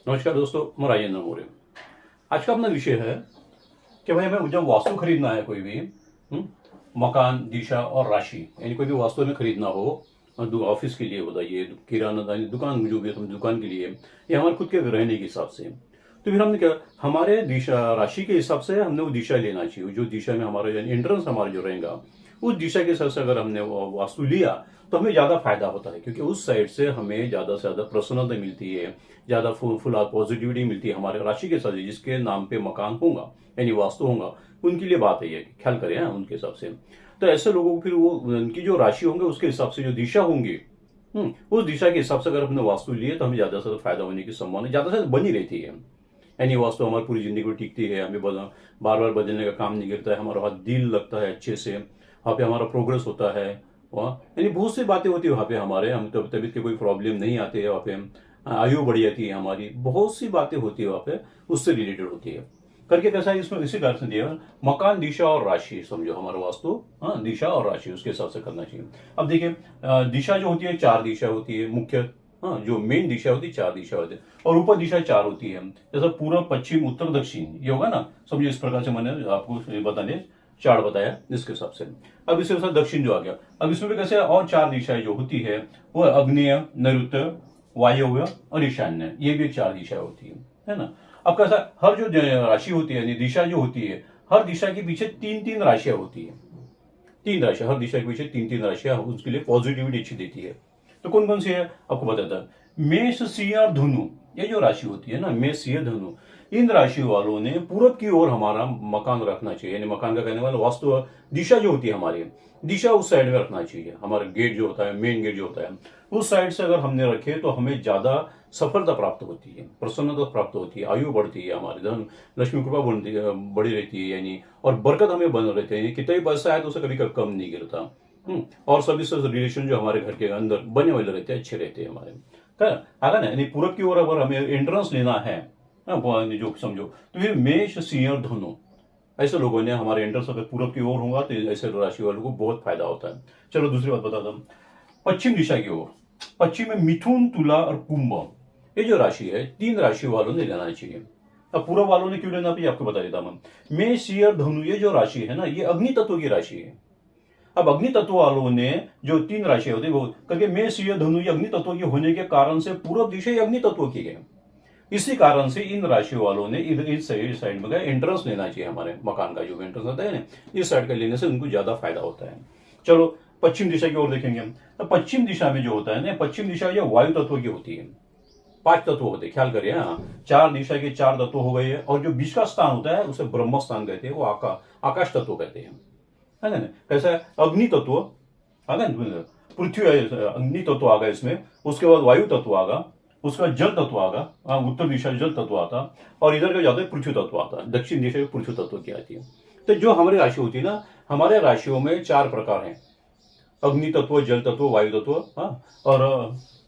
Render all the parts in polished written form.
नमस्कार दोस्तों, मैं राजेंद्र मौर्य। आज का अपना विषय है कि भाई हमें जब वास्तु खरीदना है कोई भी मकान, दिशा और राशि, यानी कोई भी वास्तु हमें खरीदना हो, ऑफिस के लिए बताइए, किराना दुकान, जो भी हम दुकान के लिए या हमारे खुद के रहने के हिसाब से, तो फिर हमने क्या, हमारे दिशा राशि के हिसाब से हमने वो दिशा लेना चाहिए। जो दिशा में हमारा एंट्रेंस हमारा जो रहेगा, उस दिशा के हिसाब से अगर हमने वो वास्तु लिया तो हमें ज्यादा फायदा होता है, क्योंकि उस साइड से हमें ज्यादा से ज्यादा प्रसन्नता मिलती है, ज्यादा फुल पॉजिटिविटी मिलती है हमारे राशि के साथ। जिसके नाम पे मकान होगा यानी वास्तु होगा, उनके लिए बात है ये, ख्याल करें उनके हिसाब से। तो ऐसे लोगों को फिर वो उनकी जो राशि होंगे उसके हिसाब से जो दिशा होंगी, उस दिशा के हिसाब से अगर हमने वास्तु लिए तो हमें ज्यादा से ज्यादा फायदा होने की संभावना ज्यादा से बनी रहती है। यानी वास्तु हमारी पूरी जिंदगी में टिकती है, हमें बार बार बदलने का काम नहीं करता है, हमारा वहाँ दिल लगता है अच्छे से, वहाँ पे हमारा प्रोग्रेस होता है। वहाँ यानी बहुत सी बातें होती है वहाँ पे हमारे, हम तबीयत के कोई प्रॉब्लम नहीं आते है वहाँ पे, आयु बढ़ जाती है हमारी, बहुत सी बातें होती है वहाँ पे, उससे रिलेटेड होती है। करके कैसा है इसमें, इसी कारण से दिया मकान, दिशा और राशि, समझो हमारा वास्तु, दिशा और राशि उसके हिसाब से करना चाहिए। अब देखिए, दिशा जो होती है, चार दिशा होती है मुख्य, जो मेन दिशा होती है, चार दिशा होती है, और ऊपर दिशा चार होती है, जैसा पूर्व, पश्चिम, उत्तर, दक्षिण, ये होगा ना, समझो इस प्रकार से मैंने आपको बताने चार बताया इसके हिसाब से। अब इसके साथ दक्षिण जो आ गया, अब इसमें भी कैसे और चार दिशाएं जो होती है, वो अग्नेय, नैऋत्य, वायव्य और ईशान्य, ये भी एक चार दिशा होती है ना। अब कैसा, हर जो राशि होती है यानी दिशा जो होती है, हर दिशा के पीछे तीन तीन राशियां होती है, तीन राशियां, हर दिशा के पीछे तीन तीन राशियां उसके लिए पॉजिटिविटी अच्छी देती है। तो कौन कौन सी है आपको बताता है। मेष, सिंह और धनु, ये जो राशि होती है ना, मेष, सिंह, धनु, इन राशि वालों ने पूरब की ओर हमारा मकान रखना चाहिए। यानी मकान का कहने वाला वास्तु दिशा जो होती है हमारी, दिशा उस साइड में रखना चाहिए। हमारा गेट जो होता है, मेन गेट जो होता है, उस साइड से अगर हमने रखे तो हमें ज्यादा सफलता प्राप्त होती है, प्रसन्नता प्राप्त होती है, आयु बढ़ती है, हमारी धन लक्ष्मी कृपा बढ़ी रहती है, यानी और बरकत हमें बन रहती है। कितना भी पैसा आए तो उसे कभी कम नहीं गिरता। और सभी से रिलेशन जो हमारे घर के अंदर बने हुए रहते हैं, अच्छे रहते हैं हमारे। आगा ना, यानी पूरब की ओर अगर हमें एंट्रेंस लेना है, जो समझो, तो फिर मेष, सिंह और धनु, ऐसे लोगों ने हमारे एंट्रेंस अगर पूरब की ओर होगा तो ऐसे राशि वालों को बहुत फायदा होता है। चलो दूसरी बात बताता हूँ, पश्चिम दिशा की ओर, पश्चिम में मिथुन, तुला और कुंभ, ये जो राशि है, तीन राशि वालों ने लेना चाहिए। अब पूरब वालों ने क्यों लेना भी आपको बता देता मैं। मेष, सिंह और धनु, ये जो राशि है ना, ये अग्नि तत्व की राशि है। अब अग्नि तत्व वालों ने जो तीन राशियां होती है वो करके, मेष, सिंह, धनु, ये अग्नि तत्व के होने के कारण से पूर्व दिशा अग्नि तत्व की है। इसी कारण से इन राशि वालों ने इस साइड में एंट्रेंस लेना चाहिए। हमारे मकान का जो एंट्रेंस होता है ना, इस साइड का लेने से उनको ज्यादा फायदा होता है। चलो पश्चिम दिशा की ओर देखेंगे हम, तो पश्चिम दिशा में जो होता है ना, पश्चिम दिशा जो वायु तत्व की होती है। पांच तत्व होते हैं, ख्याल करिए। चार दिशा के चार तत्व हो गए, और जो बीच का स्थान होता है उसे ब्रह्म स्थान कहते हैं, वो आकाश तत्व कहते हैं, है ना। कैसा है, अग्नि तत्व आ गया, पृथ्वी अग्नि तत्व आ गया इसमें, उसके बाद वायु तत्व आ गया, उसके बाद जल तत्व आ गया, उत्तर दिशा जल तत्व आता, और इधर का जाता है पृथ्वी तत्व आता है, दक्षिण दिशा में पृथ्वी तत्व की आती है। तो जो हमारी राशि होती है ना, हमारे राशियों में चार प्रकार हैं, अग्नि तत्व, जल तत्व, वायु तत्व, और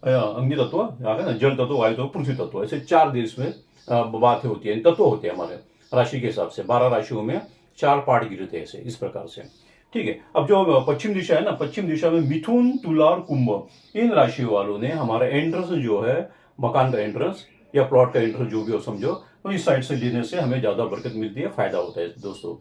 अग्नि तत्व आ गया ना, जल तत्व, वायु तत्व, पृथ्वी तत्व, ऐसे चार देश में बातें होती है, तत्व होते हैं हमारे राशि के हिसाब से। 12 राशियों में चार पार्ट गिरते हैं ऐसे, इस प्रकार से, ठीक है। अब जो पश्चिम दिशा है ना, पश्चिम दिशा में मिथुन, तुला और कुंभ, इन राशि वालों ने हमारा एंट्रेंस जो है, मकान का एंट्रेंस या प्लॉट का एंट्रेंस जो भी हो समझो, तो इस साइड से लेने से हमें ज्यादा बरकत मिलती है, फायदा होता है दोस्तों।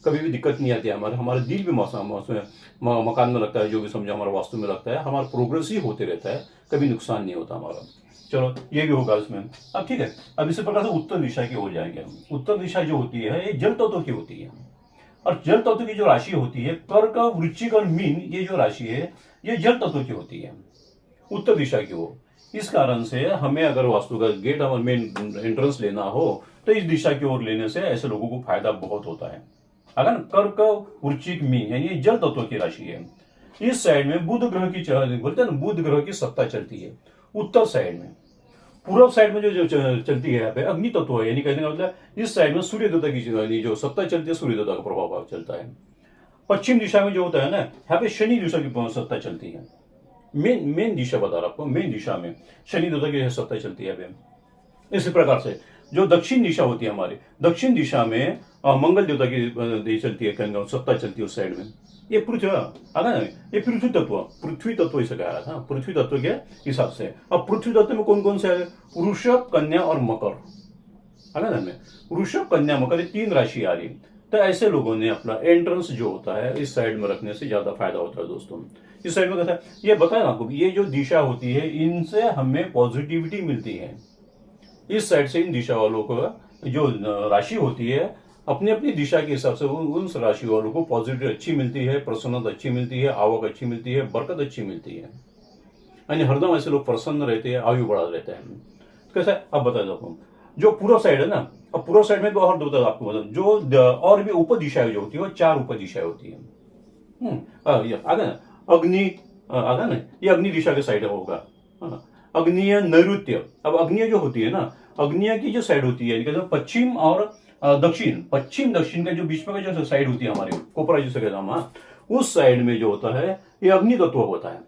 कभी भी दिक्कत नहीं आती है, हमारे दिल भी मकान में लगता है, जो भी समझो हमारा वास्तु में लगता है, हमारा प्रोग्रेस ही होते रहता है, कभी नुकसान नहीं होता हमारा। चलो ये भी होगा इसमें। अब ठीक है, अब इसी प्रकार से उत्तर दिशा की ओर जाएंगे हम। उत्तर दिशा जो होती है, ये जल तत्व की होती है, और जल तत्व की जो राशि होती है, कर्क, वृश्चिक और मीन, ये जो राशि है, ये जल तत्व की होती है, उत्तर दिशा की ओर। इस कारण से हमें अगर वास्तु का गेट और मेन एंट्रेंस लेना हो तो इस दिशा की ओर लेने से ऐसे लोगों को फायदा बहुत होता है। अगर कर्क, वृश्चिक, मीन, यानी जल तत्व की राशि है, इस साइड में बुध ग्रह की, बोलते हैं ना, बुध ग्रह की सत्ता चलती है उत्तर साइड में। पूर्व साइड में जो चलती है यहाँ पे अग्नि तत्व है, यानी कहने का मतलब इस साइड में सूर्य देवता की जो सत्ता चलती है, सूर्य देवता का प्रभाव चलता है। पश्चिम दिशा में जो होता है ना, यहाँ पे शनि दिशा की सत्ता चलती है। मेन दिशा बता रहा आपको, मेन दिशा में शनि देवता की सत्ता चलती है। इसी प्रकार से जो दक्षिण दिशा होती है हमारी, दक्षिण दिशा में मंगल देवता की चलती है, सत्ता चलती है उस साइड में। ये पृथ्वी आगा ना, ये पृथ्वी तत्व इसे कहा था, पृथ्वी तत्व के हिसाब से। अब पृथ्वी तत्व में कौन कौन से है? वृषभ, कन्या और मकर। आगा ना में वृषभ, कन्या, मकर, ये 3 राशि आ रही। तो ऐसे लोगों ने अपना एंट्रेंस जो होता है इस साइड में रखने से ज्यादा फायदा होता है दोस्तों। इस साइड में कहता है, ये बताया ना आपको, ये जो दिशा होती है इनसे हमें पॉजिटिविटी मिलती है। इस साइड से इन दिशा वालों को जो राशि होती है अपनी अपनी दिशा के हिसाब से उन राशि वालों को पॉजिटिव अच्छी मिलती है, प्रसन्नता अच्छी मिलती है, आवक अच्छी मिलती है, बरकत अच्छी मिलती है। यानी हरदम ऐसे लोग प्रसन्न रहते हैं, आयु बढ़ा रहते हैं। कैसा है अब बता दो आपको, जो पूर्व साइड है ना, अब पूर्व साइड में भी और दो आपको मतलब जो और भी उप दिशाएं जो होती है वो 4 उप दिशाएं होती है। आगे ना अग्नि, आगे ना ये अग्नि दिशा के साइड होगा। अग्निय नैऋत्य, अब अग्निय जो होती है ना, अग्निय की जो साइड होती है पश्चिम और दक्षिण, पश्चिम दक्षिण का जो बीच में का जो साइड होती है हमारी कोपरा जिसे कहते हैं हम, उस साइड में जो होता है ये अग्नि तत्व होता है।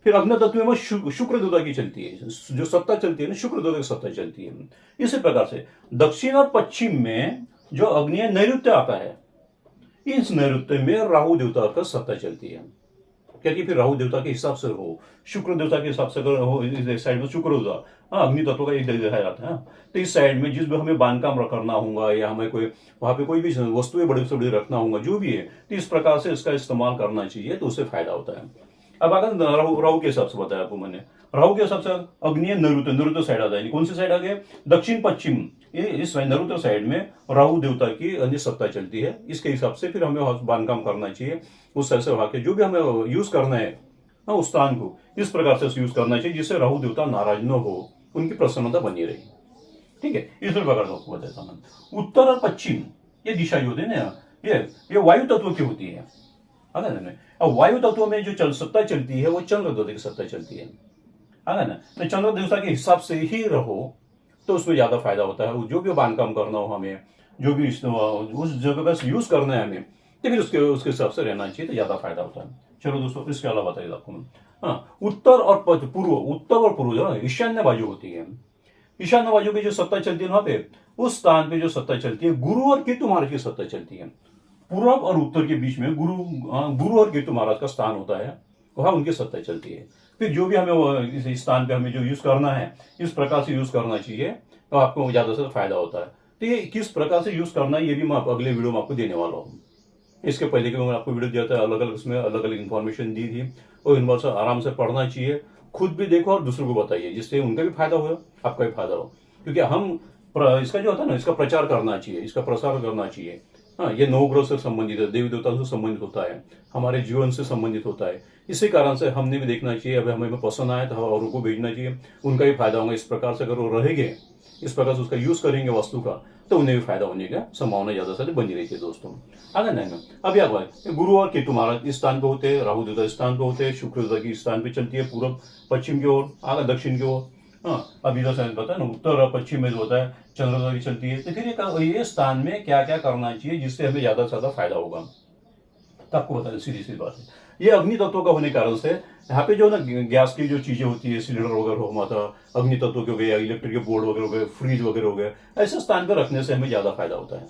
फिर अग्नि तत्व में शुक्र देवता की चलती है, जो सत्ता चलती है ना, शुक्र देवता की सत्ता चलती है। इसी प्रकार से दक्षिण और पश्चिम में जो अग्नि नैऋत्य आता है, इस नैऋत्य में राहु देवता का सत्ता चलती है। क्योंकि फिर राहु देवता के हिसाब से हो, शुक्र देवता के हिसाब से अगर हो, इस साइड में शुक्र देवता अग्नि तत्व का एक दिखाया जाता है। तो इस साइड में जिस भी हमें बांधकाम करना होगा या हमें कोई वहां पे कोई भी वस्तुएं बड़ी से बड़ी रखना होगा जो भी है, तो इस प्रकार से इसका इस्तेमाल करना चाहिए, तो उससे फायदा होता है। अब अगर राहु के हिसाब से बताया आपको मैंने, राहु के हिसाब से अग्नि नैऋत्य साइड आता है। कौन सी साइड आ गया? दक्षिण पश्चिम, ये इस नैऋत्य साइड में राहु देवता की अन्य सत्ता चलती है। इसके हिसाब से फिर हमें बांधकाम करना चाहिए, उस तरह से वहां के जो भी हमें यूज करना है उस स्थान को इस प्रकार से यूज करना चाहिए जिससे राहु देवता नाराज न हो, उनकी प्रसन्नता बनी रही। ठीक है, इस प्रकार से आपको बताता हूं। उत्तर और पश्चिम ये दिशा जो होती है ना, ये वायु तत्व की होती है। अब वायु तत्व में जो सत्ता चलती है वो चंद्र देवता की सत्ता चलती है ना। तो चंद्र देवता के हिसाब से ही रहो तो उसमें ज्यादा फायदा होता है। जो भी बांधकाम करना हो हमें, जो भी उस जगह का यूज करना है हमें, तो फिर उसके हिसाब से रहना चाहिए, तो ज्यादा फायदा होता है। चलो दोस्तों, इसके अलावा बताइए आपको। हाँ, उत्तर और पूर्व जो ईशान्य बाजू होती है, ईशान्य बाजू की जो सत्ता चलती है वहां पे, उस स्थान पे जो सत्ता चलती है गुरु और केतु महाराज की सत्ता चलती है। पूर्व और उत्तर के बीच में गुरु और केतु महाराज का स्थान होता है, वहां उनकी सत्ता चलती है। फिर जो भी हमें इस स्थान पे हमें जो यूज करना है इस प्रकार से यूज करना चाहिए, तो आपको ज्यादा से फायदा होता है। तो ये किस प्रकार से यूज करना है ये भी मैं अगले वीडियो में आपको देने वाला हूँ। इसके पहले के मैं आपको वीडियो दिया था, अलग अलग उसमें अलग अलग इन्फॉर्मेशन दी थी, और इन बार से आराम से पढ़ना चाहिए, खुद भी देखो और दूसरों को बताइए, जिससे उनका भी फायदा हो, आपका भी फायदा हो। क्योंकि हम इसका जो होता है ना, इसका प्रचार करना चाहिए, इसका प्रसार करना चाहिए। हाँ, ये नवग्रह से संबंधित है, देवी देवताओं से संबंधित होता है, हमारे जीवन से संबंधित होता है। इसी कारण से हमने भी देखना चाहिए, अगर हमें पसंद आए तो औरों को भेजना चाहिए, उनका भी फायदा होगा। इस प्रकार से अगर वो रहेंगे, इस प्रकार से उसका यूज करेंगे वस्तु का, तो उन्हें भी फायदा होने का संभावना ज्यादा से बनी रहती है दोस्तों। आगे नहीं, अब या गुरु और केतु महाराज इस स्थान पे होते हैं, राहु देवता इस स्थान पे होते हैं, शुक्र देवता की स्थान पे चलती है पूर्व पश्चिम की ओर, आगे दक्षिण की ओर। हाँ, अब इधर से पता है ना, उत्तर और पश्चिम में जो होता है चंद्र देवता की चलती है। तो फिर ये स्थान में क्या क्या करना चाहिए जिससे हमें ज्यादा से ज्यादा फायदा होगा, तो आपको बता दें सीधी सी बात है। ये अग्नि तत्व का होने के कारण से यहाँ पे जो ना गैस की जो चीजें होती है, सिलेंडर वगैरह हो माता, अग्नि तत्व के हो गए या इलेक्ट्रिक बोर्ड वगैरह हो गए, फ्रिज वगैरह हो गए, ऐसे स्थान पर रखने से हमें ज्यादा फायदा होता है।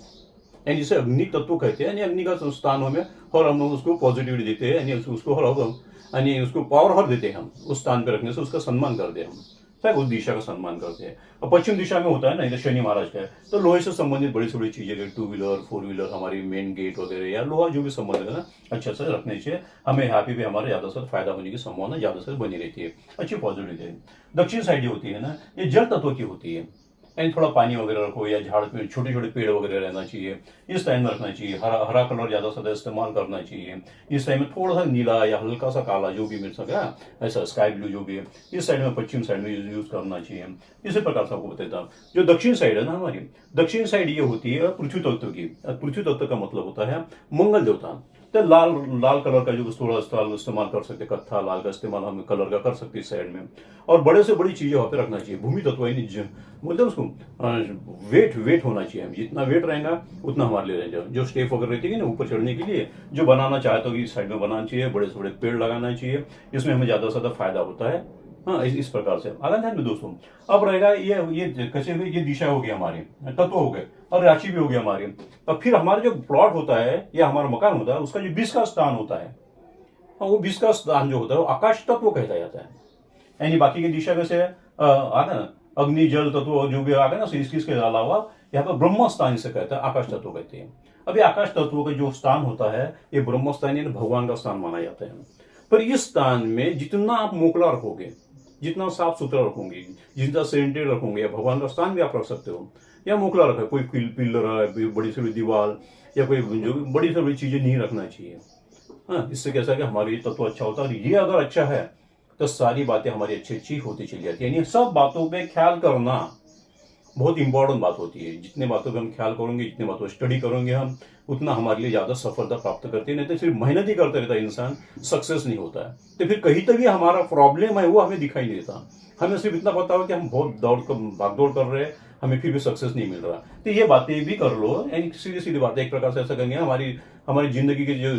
यानी जिसे अग्नि तत्व कहते हैं, यानी अग्नि का स्थान हमें, और हम उसको पॉजिटिविटी देते हैं, यानी उसको पावर हर देते हैं हम, उस स्थान पर रखने से उसका सम्मान करते हैं हम, उस दिशा का सम्मान करते हैं। और पश्चिम दिशा में होता है ना, इधर शनि महाराज का है, तो लोहे से संबंधित बड़ी से बड़ी चीजें, 2 व्हीलर 4 व्हीलर, हमारी मेन गेट वगैरह या लोहा जो भी संबंधित है ना, अच्छा से रखने चाहिए। हमें यहाँ पे भी हमारे ज्यादा से फायदा होने की संभावना ज्यादा से बनी रहती है, अच्छी पॉजिटिविटी है। दक्षिण साइड जो होती है ना, ये जल तत्व की होती है, यानी थोड़ा पानी वगैरह रखो या झाड़ पे छोटे छोटे पेड़ वगैरह रहना चाहिए, इस टाइम में रखना चाहिए। हरा कलर ज्यादा से ज्यादा इस्तेमाल करना चाहिए। इस टाइम में थोड़ा सा नीला या हल्का सा काला जो भी मिल सके, ऐसा स्काई ब्लू जो भी है, इस साइड में पश्चिम साइड में यूज करना चाहिए। इसी प्रकार से आपको बताता हूँ। जो दक्षिण साइड है ना हमारी, दक्षिण साइड ये होती है पृथ्वी तत्व की। पृथ्वी तत्व का मतलब होता है मंगल देवता। तो लाल कलर का जो थोड़ा इस्तेमाल कर सकते, कत्था लाल का इस्तेमाल हम कलर का कर सकते इस साइड में। और बड़े से बड़ी चीजें वहां पे रखना चाहिए। भूमि तत्व बोलते हैं उसको, वेट होना चाहिए। जितना वेट रहेगा उतना हमारे लिए रहेगा। जो स्टेप वगैरह रहती है ना ऊपर चढ़ने के लिए, जो बनाना चाहते हो इस साइड में बनाना चाहिए। बड़े से बड़े पेड़ लगाना चाहिए, इसमें हमें ज्यादा से ज्यादा फायदा होता है। हाँ, इस प्रकार से आगे ध्यान में दोस्तों। अब रहेगा ये कैसे हुए, ये दिशा हो गई हमारी, तत्व हो गए और राशि भी हो गई हमारी। और फिर हमारा जो प्लॉट होता है या हमारा मकान होता है, उसका जो बीच का स्थान होता है, वो बीच का स्थान जो होता है वो आकाश तत्व कहता जाता है। यानी बाकी की दिशा में से आगे ना अग्नि जल तत्व जो भी आगे ना, इसके अलावा यहाँ पर ब्रह्म स्थान से कहता है, आकाश तत्व कहते हैं। अभी आकाश तत्व का जो स्थान होता है ये ब्रह्म स्थान यानी भगवान का स्थान माना जाता है। पर इस स्थान में जितना आप मोकला रखोगे, जितना साफ सुथरा रखोगे, जितना सेंटेड रखोगे, या भगवान का स्थान भी आप रख सकते हो, या मोकला रखो, कोई पिल्लर है, बड़ी से बड़ी दीवार या कोई जो बड़ी से बड़ी चीजें नहीं रखना चाहिए। हाँ, इससे कैसा कि हमारा ये तत्व अच्छा होता है। और ये अगर अच्छा है तो सारी बातें हमारी अच्छी अच्छी होती चली जाती है। यानी सब बातों पे ख्याल करना बहुत इंपॉर्टेंट बात होती है। जितने बातों पे हम ख्याल करेंगे, जितने बातों स्टडी करेंगे हम, उतना हमारे लिए ज्यादा सफलता प्राप्त करते हैं। नहीं तो सिर्फ मेहनत ही करता रहता है इंसान, सक्सेस नहीं होता है। तो फिर कहीं तक भी हमारा प्रॉब्लम है वो हमें दिखाई नहीं देता। हमें सिर्फ इतना पता हो कि हम बहुत भागदौड़ कर रहे हैं, हमें फिर भी सक्सेस नहीं मिल रहा। तो ये बातें भी कर लो, यानी सीधी सीधी बातें एक प्रकार से ऐसा करेंगे हमारी हमारी जिंदगी की जो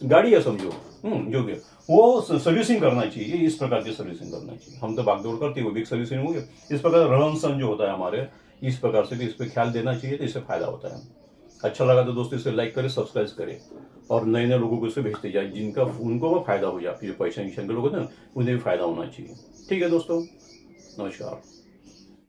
गाड़ी है समझो, जो भी वो सर्विसिंग करना चाहिए। इस प्रकार की सर्विसिंग करना चाहिए। हम तो भागदौड़ करते हैं, वो भी सर्विसिंग होगी। इस प्रकार रहन सहन जो होता है हमारे, इस प्रकार से भी इस पर ख्याल देना चाहिए, तो इससे फायदा होता है। अच्छा लगा तो दोस्तों इसे लाइक करें, सब्सक्राइब करें और नए नए लोगों को इसे भेजते जाए, जिनका उनको वो फायदा हो जाए। जो पैसा के लोग होते हैं उन्हें भी फायदा होना चाहिए। ठीक है दोस्तों, नमस्कार।